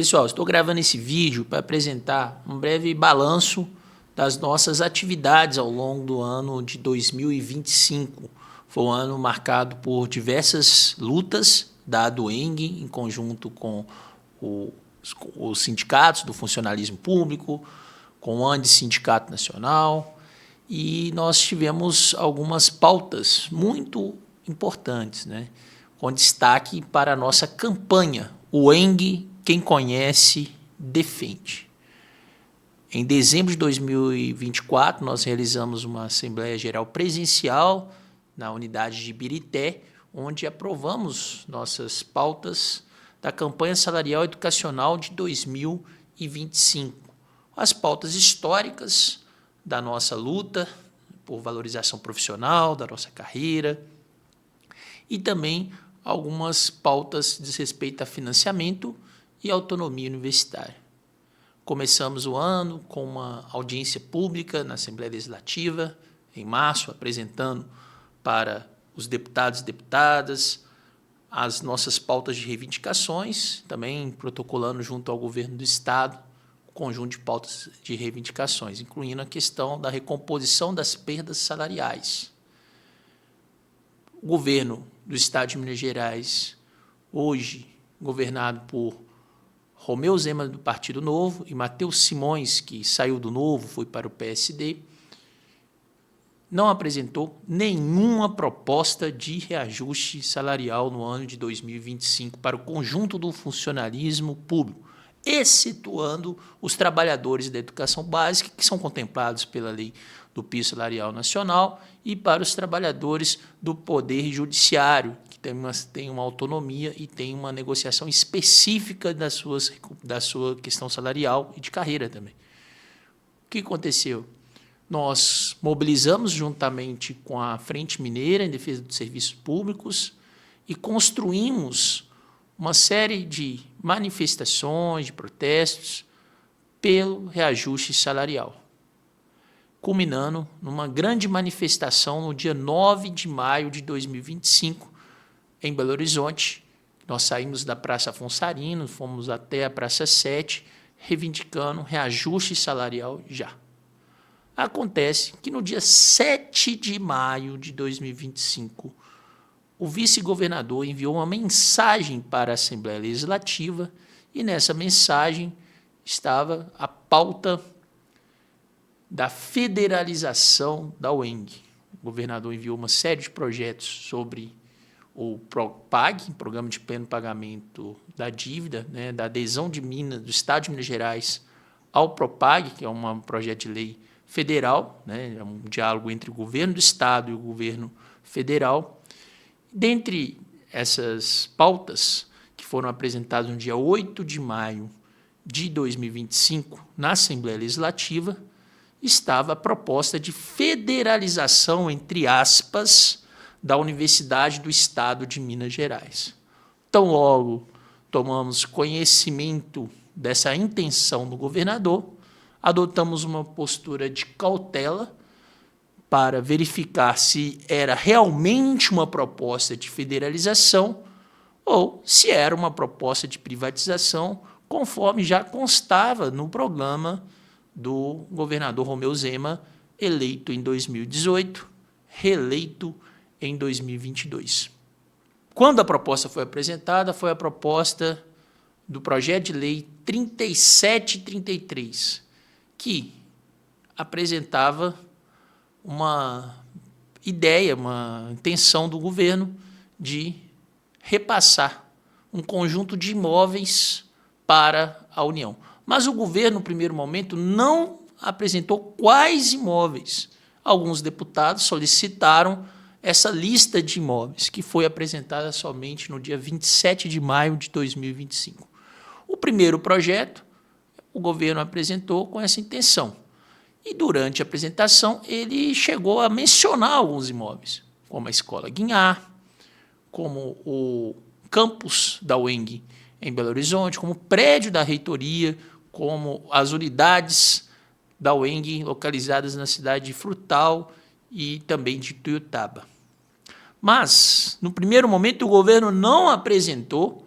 Pessoal, estou gravando esse vídeo para apresentar um breve balanço das nossas atividades ao longo do ano de 2025. Foi um ano marcado por diversas lutas da ADUENG, em conjunto com os sindicatos do funcionalismo público, com o ANDE Sindicato Nacional, e nós tivemos algumas pautas muito importantes, né? Com destaque para a nossa campanha, o ENG, quem conhece, defende. Em dezembro de 2024, nós realizamos uma Assembleia Geral presencial na unidade de Ibirité, onde aprovamos nossas pautas da campanha salarial educacional de 2025. As pautas históricas da nossa luta por valorização profissional, da nossa carreira, e também algumas pautas diz respeito a financiamento e autonomia universitária. Começamos o ano com uma audiência pública na Assembleia Legislativa, em março, apresentando para os deputados e deputadas as nossas pautas de reivindicações, também protocolando junto ao governo do Estado o conjunto de pautas de reivindicações, incluindo a questão da recomposição das perdas salariais. O governo do Estado de Minas Gerais, hoje governado por Romeu Zema, do Partido Novo, e Matheus Simões, que saiu do Novo, foi para o PSD, não apresentou nenhuma proposta de reajuste salarial no ano de 2025 para o conjunto do funcionalismo público, excetuando os trabalhadores da educação básica, que são contemplados pela lei do piso salarial nacional, e para os trabalhadores do Poder Judiciário, que tem uma autonomia e tem uma negociação específica da sua questão salarial e de carreira também. O que aconteceu? Nós mobilizamos juntamente com a Frente Mineira em defesa dos serviços públicos e construímos uma série de manifestações, de protestos pelo reajuste salarial, culminando numa grande manifestação no dia 9 de maio de 2025, em Belo Horizonte. Nós saímos da Praça Afonso Arino, fomos até a Praça 7, reivindicando reajuste salarial já. Acontece que no dia 7 de maio de 2025, o vice-governador enviou uma mensagem para a Assembleia Legislativa e nessa mensagem estava a pauta da federalização da UENG. O governador enviou uma série de projetos sobre o PROPAG, Programa de Pleno Pagamento da Dívida, né, da adesão de Minas, do Estado de Minas Gerais ao PROPAG, que é um projeto de lei federal, né, é um diálogo entre o governo do Estado e o governo federal. Dentre essas pautas que foram apresentadas no dia 8 de maio de 2025, na Assembleia Legislativa, estava a proposta de federalização, entre aspas, da Universidade do Estado de Minas Gerais. Tão logo tomamos conhecimento dessa intenção do governador, adotamos uma postura de cautela para verificar se era realmente uma proposta de federalização ou se era uma proposta de privatização, conforme já constava no programa do governador Romeu Zema, eleito em 2018, reeleito em 2022. Quando a proposta foi apresentada, foi a proposta do projeto de lei 3733, que apresentava uma ideia, uma intenção do governo de repassar um conjunto de imóveis para a União. Mas o governo, no primeiro momento, não apresentou quais imóveis. Alguns deputados solicitaram essa lista de imóveis, que foi apresentada somente no dia 27 de maio de 2025. O primeiro projeto, o governo apresentou com essa intenção. E, durante a apresentação, ele chegou a mencionar alguns imóveis, como a Escola Guinhar, como o campus da UENG em Belo Horizonte, como o prédio da reitoria, como as unidades da UENG localizadas na cidade de Frutal e também de Tuiutaba. Mas, no primeiro momento, o governo não apresentou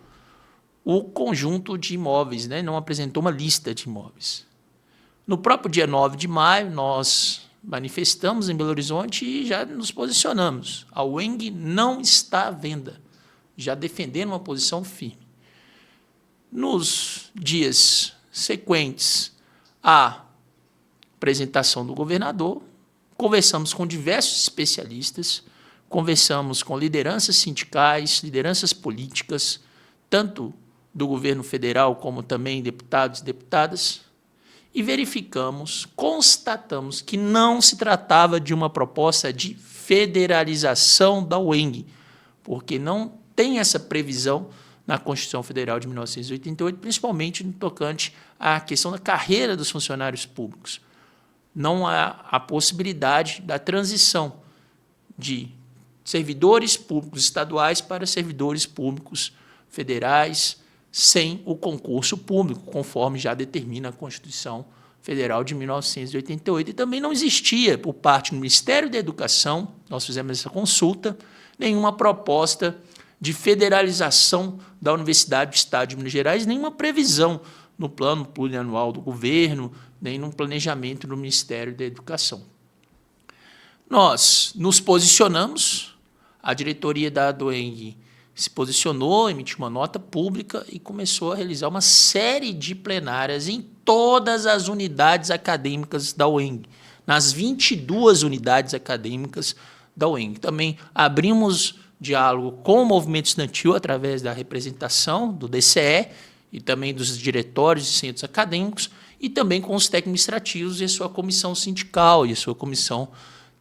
o conjunto de imóveis, né? Não apresentou uma lista de imóveis. No próprio dia 9 de maio, nós manifestamos em Belo Horizonte e já nos posicionamos. A UENG não está à venda, já defendendo uma posição firme. Nos dias sequentes à apresentação do governador, conversamos com diversos especialistas, conversamos com lideranças sindicais, lideranças políticas, tanto do governo federal como também deputados e deputadas, e verificamos, constatamos que não se tratava de uma proposta de federalização da UENG, porque não tem essa previsão na Constituição Federal de 1988, principalmente no tocante à questão da carreira dos funcionários públicos. Não há a possibilidade da transição de servidores públicos estaduais para servidores públicos federais sem o concurso público, conforme já determina a Constituição Federal de 1988. E também não existia, por parte do Ministério da Educação, nós fizemos essa consulta, nenhuma proposta de federalização da Universidade do Estado de Minas Gerais, nenhuma previsão no plano plurianual do governo, nem no planejamento do Ministério da Educação. Nós nos posicionamos, a diretoria da UENG se posicionou, emitiu uma nota pública e começou a realizar uma série de plenárias em todas as unidades acadêmicas da UENG, nas 22 unidades acadêmicas da UENG. Também abrimos diálogo com o movimento estudantil através da representação do DCE e também dos diretórios e centros acadêmicos, e também com os técnicos administrativos e a sua comissão sindical e a sua comissão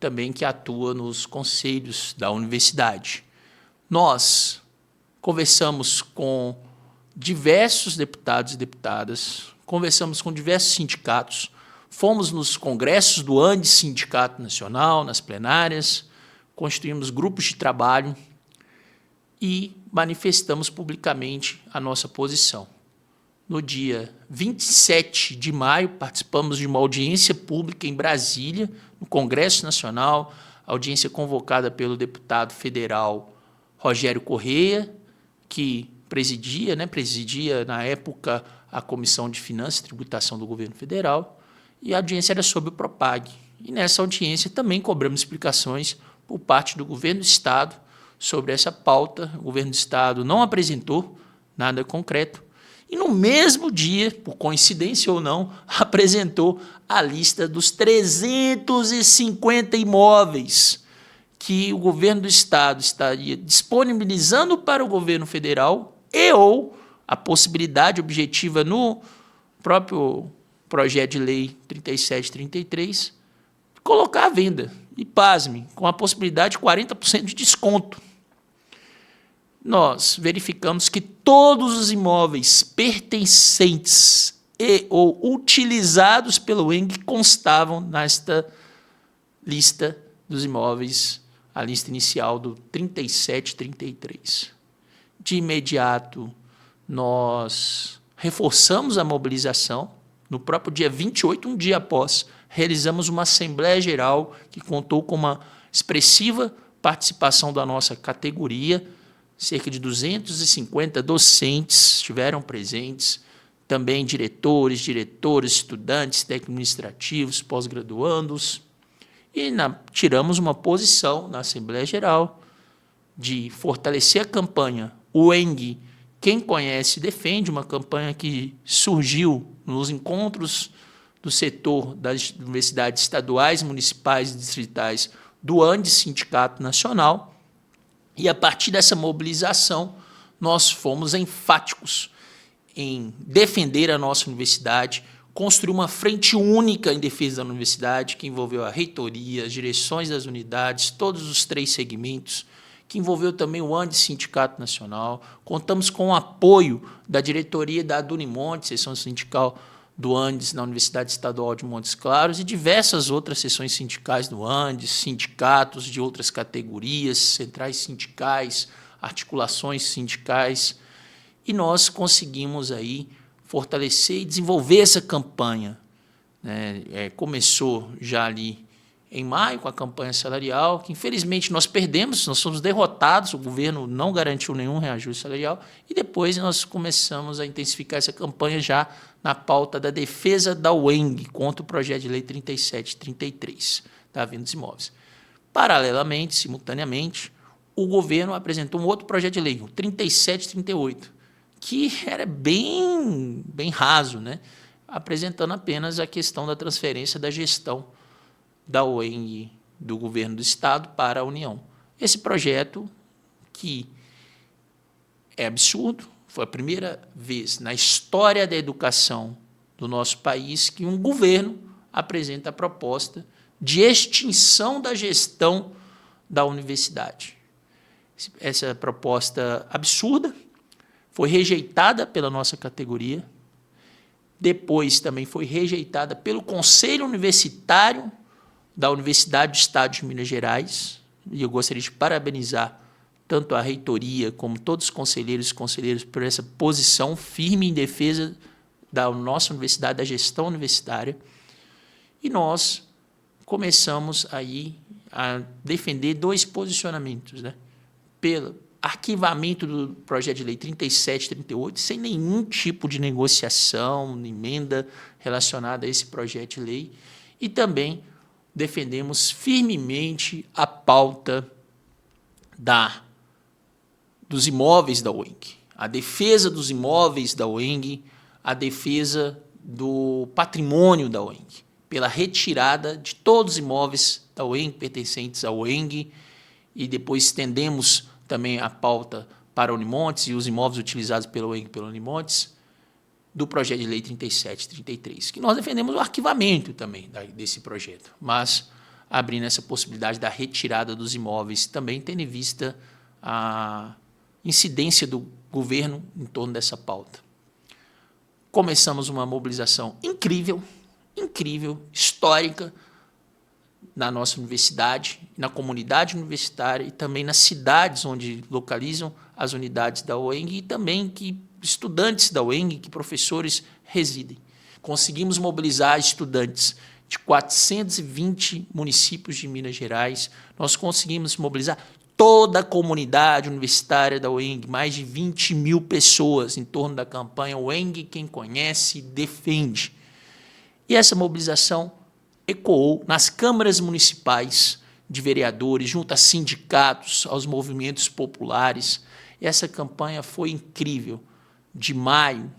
também que atua nos conselhos da universidade. Nós conversamos com diversos deputados e deputadas, conversamos com diversos sindicatos, fomos nos congressos do ANDE, Sindicato Nacional, nas plenárias, constituímos grupos de trabalho e manifestamos publicamente a nossa posição. No dia 27 de maio, participamos de uma audiência pública em Brasília, no Congresso Nacional, audiência convocada pelo deputado federal Rogério Correia, que presidia na época a Comissão de Finanças e Tributação do Governo Federal, e a audiência era sobre o Propag. E nessa audiência também cobramos explicações por parte do governo do Estado sobre essa pauta. O governo do Estado não apresentou nada concreto, e no mesmo dia, por coincidência ou não, apresentou a lista dos 350 imóveis que o governo do Estado estaria disponibilizando para o governo federal e ou a possibilidade objetiva no próprio projeto de lei 3733, colocar à venda. E, pasme, com a possibilidade de 40% de desconto. Nós verificamos que todos os imóveis pertencentes e ou utilizados pelo UENG constavam nesta lista dos imóveis, a lista inicial do 3733. De imediato, nós reforçamos a mobilização. No próprio dia 28, um dia após, realizamos uma Assembleia Geral que contou com uma expressiva participação da nossa categoria. Cerca de 250 docentes estiveram presentes, também diretores, estudantes, técnicos administrativos, pós-graduandos, e tiramos uma posição na Assembleia Geral de fortalecer a campanha UENG, quem conhece defende, uma campanha que surgiu nos encontros do setor das universidades estaduais, municipais e distritais do ANDE, Sindicato Nacional. E, a partir dessa mobilização, nós fomos enfáticos em defender a nossa universidade, construir uma frente única em defesa da universidade, que envolveu a reitoria, as direções das unidades, todos os 3 segmentos, que envolveu também o ANDE, Sindicato Nacional. Contamos com o apoio da diretoria da Adunimonte, seção sindical do ANDES na Universidade Estadual de Montes Claros, e diversas outras seções sindicais do ANDES, sindicatos de outras categorias, centrais sindicais, articulações sindicais, e nós conseguimos aí fortalecer e desenvolver essa campanha. Começou já ali em maio com a campanha salarial, que infelizmente nós perdemos, nós fomos derrotados, o governo não garantiu nenhum reajuste salarial, e depois nós começamos a intensificar essa campanha já na pauta da defesa da UENG contra o projeto de lei 3733, da Venda dos Imóveis. Paralelamente, simultaneamente, o governo apresentou um outro projeto de lei, o 3738, que era bem raso, né? Apresentando apenas a questão da transferência da gestão da UENG do governo do Estado para a União. Esse projeto, que é absurdo, foi a primeira vez na história da educação do nosso país que um governo apresenta a proposta de extinção da gestão da universidade. Essa proposta absurda foi rejeitada pela nossa categoria, depois também foi rejeitada pelo Conselho Universitário da Universidade do Estado de Minas Gerais, e eu gostaria de parabenizar tanto a reitoria como todos os conselheiros e conselheiras por essa posição firme em defesa da nossa universidade, da gestão universitária, e nós começamos aí a defender dois posicionamentos, né? Pelo arquivamento do projeto de lei 3738, sem nenhum tipo de negociação, emenda relacionada a esse projeto de lei, e também defendemos firmemente a pauta dos imóveis da UENG, a defesa dos imóveis da UENG, a defesa do patrimônio da UENG, pela retirada de todos os imóveis da UENG pertencentes à UENG, e depois estendemos também a pauta para a Unimontes e os imóveis utilizados pela UENG e pela Unimontes, do projeto de lei 3733, que nós defendemos o arquivamento também desse projeto, mas abrindo essa possibilidade da retirada dos imóveis, também tendo em vista a incidência do governo em torno dessa pauta. Começamos uma mobilização incrível, histórica, na nossa universidade, na comunidade universitária e também nas cidades onde localizam as unidades da UENG e também que estudantes da UENG, que professores residem. Conseguimos mobilizar estudantes de 420 municípios de Minas Gerais, nós conseguimos mobilizar toda a comunidade universitária da UENG, mais de 20 mil pessoas em torno da campanha UENG Quem Conhece Defende. E essa mobilização ecoou nas câmaras municipais de vereadores, junto a sindicatos, aos movimentos populares. Essa campanha foi incrível. De maio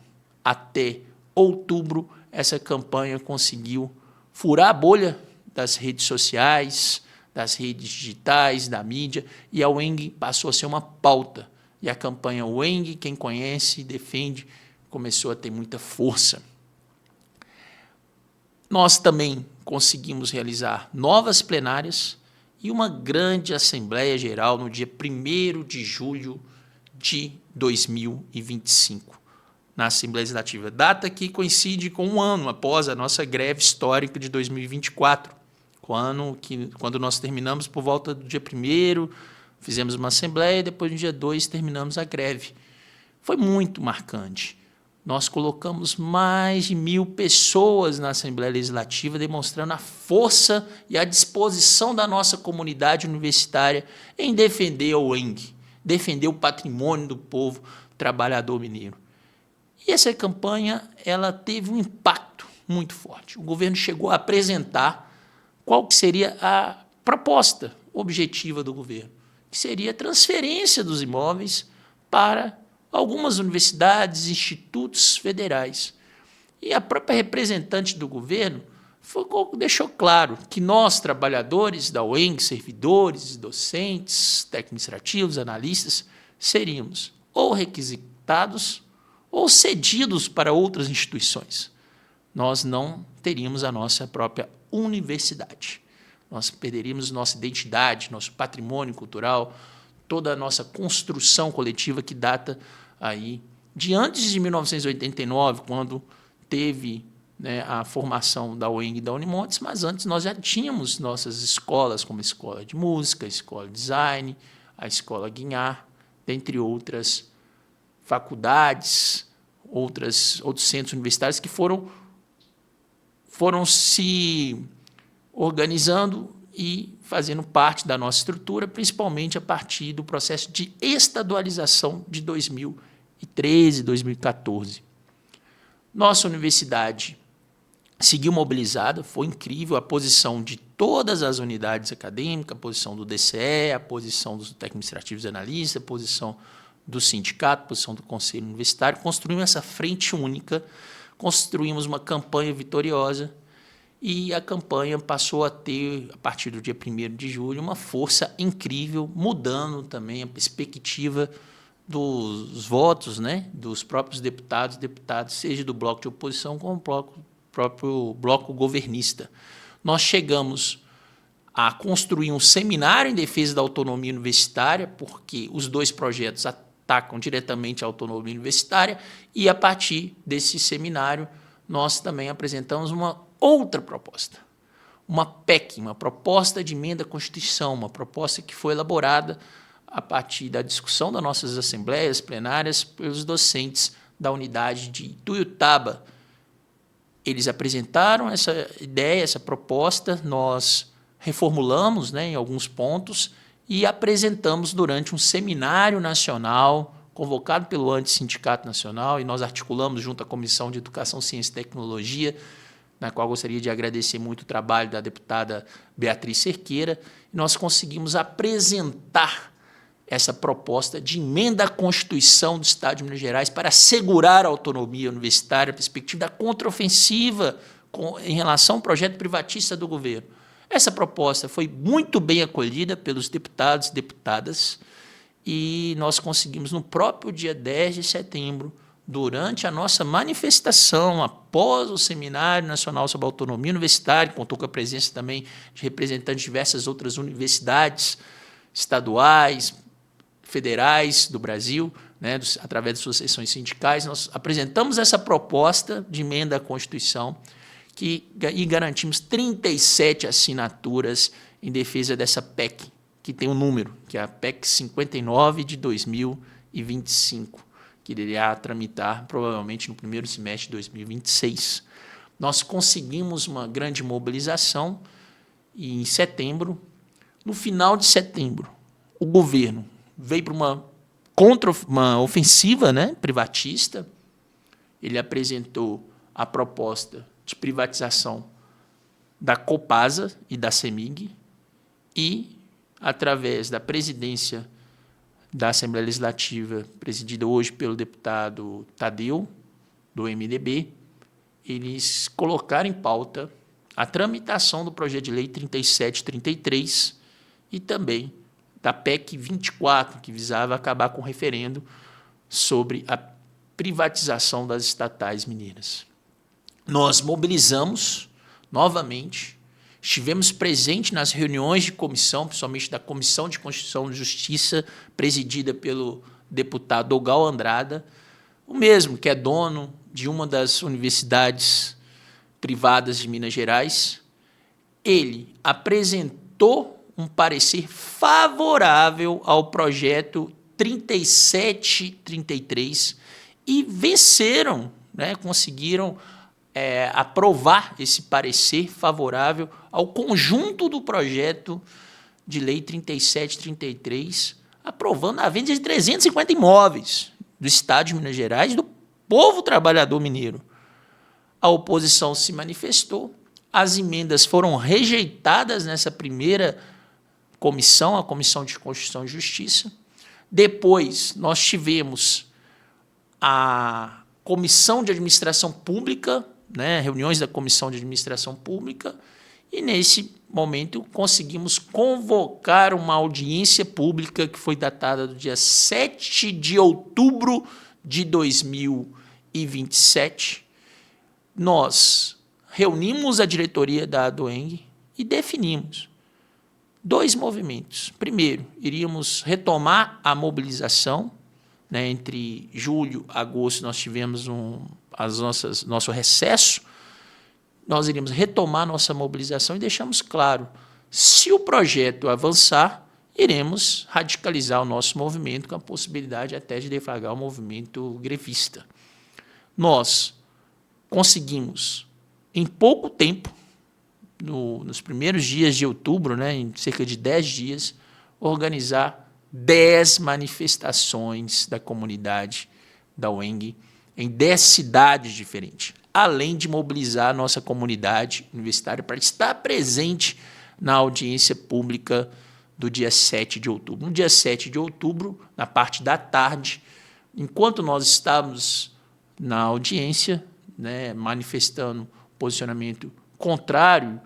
até outubro, essa campanha conseguiu furar a bolha das redes sociais, das redes digitais, da mídia, e a UENG passou a ser uma pauta. E a campanha UENG Quem Conhece Defende começou a ter muita força. Nós também conseguimos realizar novas plenárias e uma grande Assembleia Geral no dia 1º de julho de 2025, na Assembleia Legislativa, data que coincide com um ano após a nossa greve histórica de 2024, quando nós terminamos por volta do dia 1º, fizemos uma Assembleia e depois no dia 2 terminamos a greve. Foi muito marcante. Nós colocamos mais de 1.000 pessoas na Assembleia Legislativa, demonstrando a força e a disposição da nossa comunidade universitária em defender a UENG, defender o patrimônio do povo trabalhador mineiro. E essa campanha ela teve um impacto muito forte. O governo chegou a apresentar qual que seria a proposta objetiva do governo, que seria a transferência dos imóveis para algumas universidades, institutos federais. E a própria representante do governo deixou claro que nós, trabalhadores da UENG, servidores, docentes, técnicos administrativos, analistas, seríamos ou requisitados ou cedidos para outras instituições. Nós não teríamos a nossa própria universidade. Nós perderíamos nossa identidade, nosso patrimônio cultural, toda a nossa construção coletiva que data aí de antes de 1989, quando teve, né, a formação da UENG e da Unimontes, mas antes nós já tínhamos nossas escolas, como a Escola de Música, a Escola de Design, a Escola Guinhar, dentre outras faculdades, outros centros universitários que foram se organizando e fazendo parte da nossa estrutura, principalmente a partir do processo de estadualização de 2013, 2014. Nossa universidade seguiu mobilizada, foi incrível a posição de todas as unidades acadêmicas, a posição do DCE, a posição dos técnicos administrativos e analistas, a posição do sindicato, a posição do conselho universitário. Construímos essa frente única, construímos uma campanha vitoriosa e a campanha passou a ter, a partir do dia 1º de julho, uma força incrível, mudando também a perspectiva dos votos, né, dos próprios deputados, seja do bloco de oposição como do próprio bloco governista. Nós chegamos a construir um seminário em defesa da autonomia universitária, porque os dois projetos atacam diretamente a autonomia universitária, e, a partir desse seminário, nós também apresentamos uma outra proposta, uma PEC, uma proposta de emenda à Constituição, uma proposta que foi elaborada a partir da discussão das nossas assembleias plenárias pelos docentes da unidade de Ituiutaba. Eles apresentaram essa ideia, essa proposta, nós reformulamos, né, em alguns pontos e apresentamos durante um seminário nacional convocado pelo Antissindicato Nacional, e nós articulamos junto à Comissão de Educação, Ciência e Tecnologia, na qual gostaria de agradecer muito o trabalho da deputada Beatriz Cerqueira, e nós conseguimos apresentar essa proposta de emenda à Constituição do Estado de Minas Gerais para assegurar a autonomia universitária, a perspectiva da contraofensiva em relação ao projeto privatista do governo. Essa proposta foi muito bem acolhida pelos deputados e deputadas, e nós conseguimos, no próprio dia 10 de setembro, durante a nossa manifestação, após o Seminário Nacional sobre a Autonomia Universitária, contou com a presença também de representantes de diversas outras universidades estaduais, federais do Brasil, né, através de suas seções sindicais, nós apresentamos essa proposta de emenda à Constituição e garantimos 37 assinaturas em defesa dessa PEC, que tem um número, que é a PEC 59 de 2025, que irá tramitar provavelmente no primeiro semestre de 2026. Nós conseguimos uma grande mobilização e, em setembro, no final de setembro, o governo veio para uma ofensiva, né, privatista. Ele apresentou a proposta de privatização da Copasa e da CEMIG e, através da presidência da Assembleia Legislativa, presidida hoje pelo deputado Tadeu, do MDB, eles colocaram em pauta a tramitação do projeto de lei 3733 e também da PEC 24, que visava acabar com o referendo sobre a privatização das estatais mineiras. Nós mobilizamos novamente, estivemos presentes nas reuniões de comissão, principalmente da Comissão de Constituição e Justiça, presidida pelo deputado Ogal Andrada, o mesmo que é dono de uma das universidades privadas de Minas Gerais. Ele apresentou um parecer favorável ao projeto 3733 e venceram, né, conseguiram aprovar esse parecer favorável ao conjunto do projeto de lei 3733, aprovando a venda de 350 imóveis do Estado de Minas Gerais, do povo trabalhador mineiro. A oposição se manifestou, as emendas foram rejeitadas nessa primeira comissão, a Comissão de Constituição e Justiça. Depois, nós tivemos a Comissão de Administração Pública, né, reuniões da Comissão de Administração Pública, e, nesse momento, conseguimos convocar uma audiência pública que foi datada do dia 7 de outubro de 2027. Nós reunimos a diretoria da ADOENG e definimos 2 movimentos. Primeiro, iríamos retomar a mobilização, né, entre julho e agosto nós tivemos nosso recesso, nós iríamos retomar nossa mobilização e deixamos claro, se o projeto avançar, iremos radicalizar o nosso movimento com a possibilidade até de deflagrar o movimento grevista. Nós conseguimos, em pouco tempo, nos primeiros dias de outubro, né, em cerca de 10 dias, organizar 10 manifestações da comunidade da UENG em 10 cidades diferentes, além de mobilizar a nossa comunidade universitária para estar presente na audiência pública do dia 7 de outubro. No dia 7 de outubro, na parte da tarde, enquanto nós estávamos na audiência, né, manifestando posicionamento contrário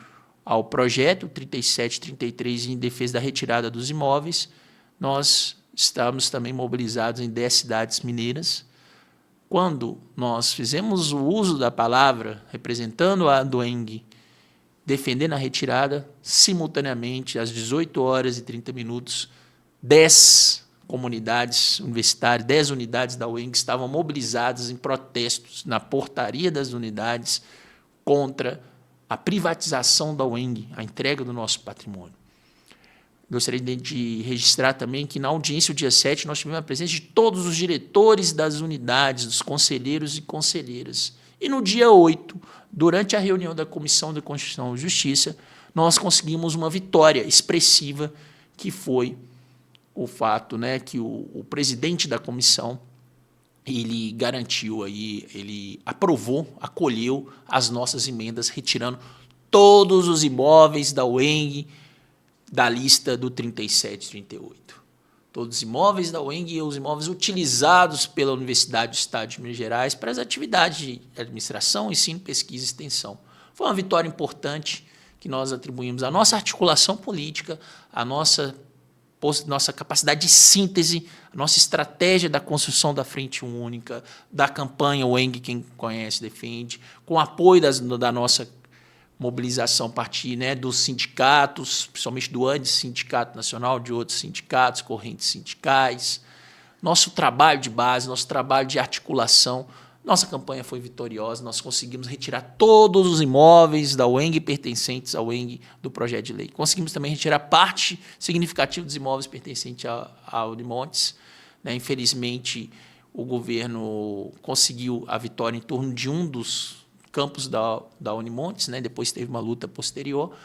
ao projeto 3733 em defesa da retirada dos imóveis, nós estamos também mobilizados em 10 cidades mineiras. Quando nós fizemos o uso da palavra, representando a UENG, defendendo a retirada, simultaneamente, às 18h30, 10 comunidades universitárias, 10 unidades da UENG estavam mobilizadas em protestos na portaria das unidades contra a privatização da UENG, a entrega do nosso patrimônio. Gostaria de registrar também que na audiência, o dia 7, nós tivemos a presença de todos os diretores das unidades, dos conselheiros e conselheiras. E no dia 8, durante a reunião da Comissão de Constituição e Justiça, nós conseguimos uma vitória expressiva, que foi o fato, né, que o presidente da comissão, ele garantiu aí, ele aprovou, acolheu as nossas emendas, retirando todos os imóveis da UENG da lista do 3738. Todos os imóveis da UENG e os imóveis utilizados pela Universidade do Estado de Minas Gerais para as atividades de administração, ensino, pesquisa e extensão. Foi uma vitória importante que nós atribuímos à nossa articulação política, à nossa capacidade de síntese, a nossa estratégia da construção da Frente Única, da campanha UENG, quem conhece, defende, com apoio da nossa mobilização a partir, né, dos sindicatos, principalmente do ANDES, Sindicato Nacional, de outros sindicatos, correntes sindicais, nosso trabalho de base, nosso trabalho de articulação. Nossa campanha foi vitoriosa, nós conseguimos retirar todos os imóveis da UENG pertencentes à UENG do projeto de lei. Conseguimos também retirar parte significativa dos imóveis pertencentes à Unimontes, né? Infelizmente, o governo conseguiu a vitória em torno de um dos campos da Unimontes, né? Depois teve uma luta posterior,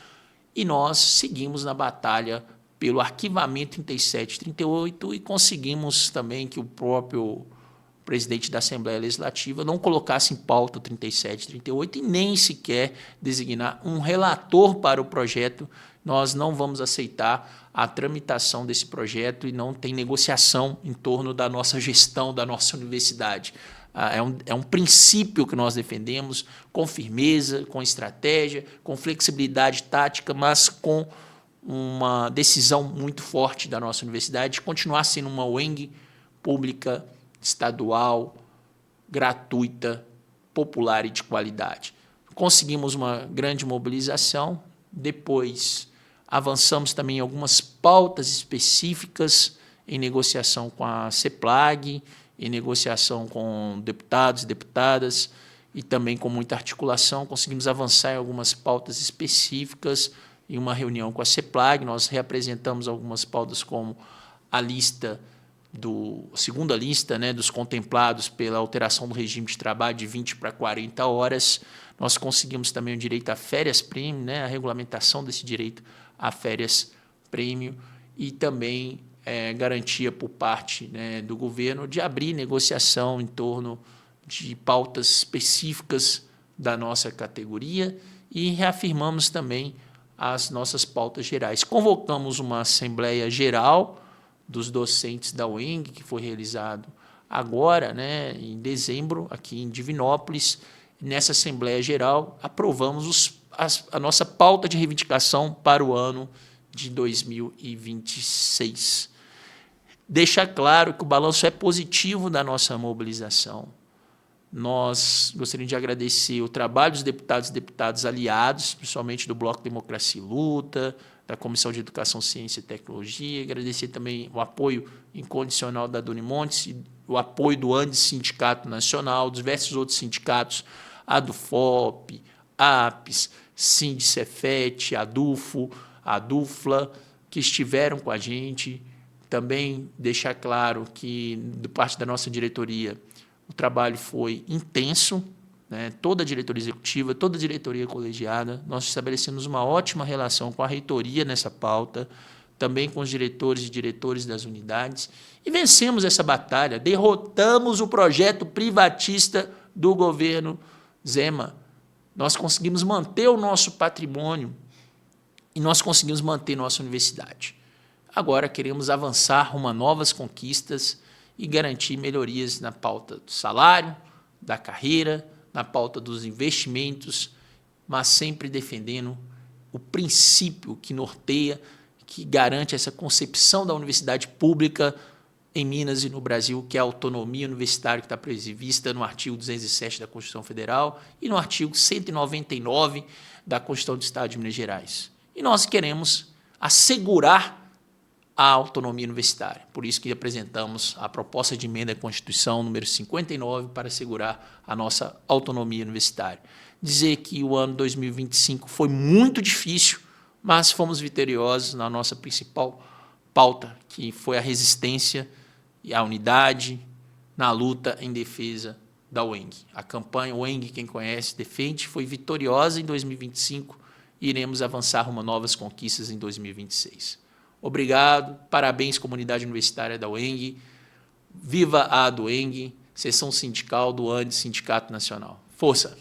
e nós seguimos na batalha pelo arquivamento 3738 e conseguimos também que o próprio presidente da Assembleia Legislativa não colocasse em pauta o 3738 e nem sequer designar um relator para o projeto. Nós não vamos aceitar a tramitação desse projeto e não tem negociação em torno da nossa gestão da nossa universidade. É um princípio que nós defendemos com firmeza, com estratégia, com flexibilidade tática, mas com uma decisão muito forte da nossa universidade de continuar sendo uma UENG pública, estadual, gratuita, popular e de qualidade. Conseguimos uma grande mobilização, depois avançamos também em algumas pautas específicas em negociação com a CEPLAG, em negociação com deputados e deputadas e também com muita articulação. Conseguimos avançar em algumas pautas específicas em uma reunião com a CEPLAG. Nós reapresentamos algumas pautas como a segunda lista, né, dos contemplados pela alteração do regime de trabalho de 20 para 40 horas. Nós conseguimos também o direito a férias-prêmio, né, a regulamentação desse direito a férias-prêmio e também garantia por parte, né, do governo de abrir negociação em torno de pautas específicas da nossa categoria e reafirmamos também as nossas pautas gerais. Convocamos uma Assembleia Geral dos docentes da UENG, que foi realizado agora, né, em dezembro, aqui em Divinópolis. Nessa Assembleia Geral, aprovamos a nossa pauta de reivindicação para o ano de 2026. Deixar claro que o balanço é positivo da nossa mobilização. Nós gostaríamos de agradecer o trabalho dos deputados e deputadas aliados, principalmente do Bloco Democracia e Luta, da Comissão de Educação, Ciência e Tecnologia, agradecer também o apoio incondicional da Unimontes e o apoio do ANDES Sindicato Nacional, dos diversos outros sindicatos, a do FOP, a APES, Sindicefet, a DUFO, a DUFLA, que estiveram com a gente. Também deixar claro que, de parte da nossa diretoria, o trabalho foi intenso, né, toda a diretoria executiva, toda a diretoria colegiada, nós estabelecemos uma ótima relação com a reitoria nessa pauta, também com os diretores e diretores das unidades, e vencemos essa batalha, derrotamos o projeto privatista do governo Zema. Nós conseguimos manter o nosso patrimônio e nós conseguimos manter nossa universidade. Agora queremos avançar rumo a novas conquistas e garantir melhorias na pauta do salário, da carreira, na pauta dos investimentos, mas sempre defendendo o princípio que norteia, que garante essa concepção da universidade pública em Minas e no Brasil, que é a autonomia universitária que está prevista no artigo 207 da Constituição Federal e no artigo 199 da Constituição do Estado de Minas Gerais. E nós queremos assegurar a autonomia universitária. Por isso que apresentamos a proposta de emenda à Constituição número 59 para assegurar a nossa autonomia universitária. Dizer que o ano 2025 foi muito difícil, mas fomos vitoriosos na nossa principal pauta, que foi a resistência e a unidade na luta em defesa da UENG. A campanha UENG, quem conhece, defende, foi vitoriosa em 2025 e iremos avançar rumo a novas conquistas em 2026. Obrigado, parabéns comunidade universitária da UENG, viva a do UENG, seção sindical do ANDE, Sindicato Nacional. Força!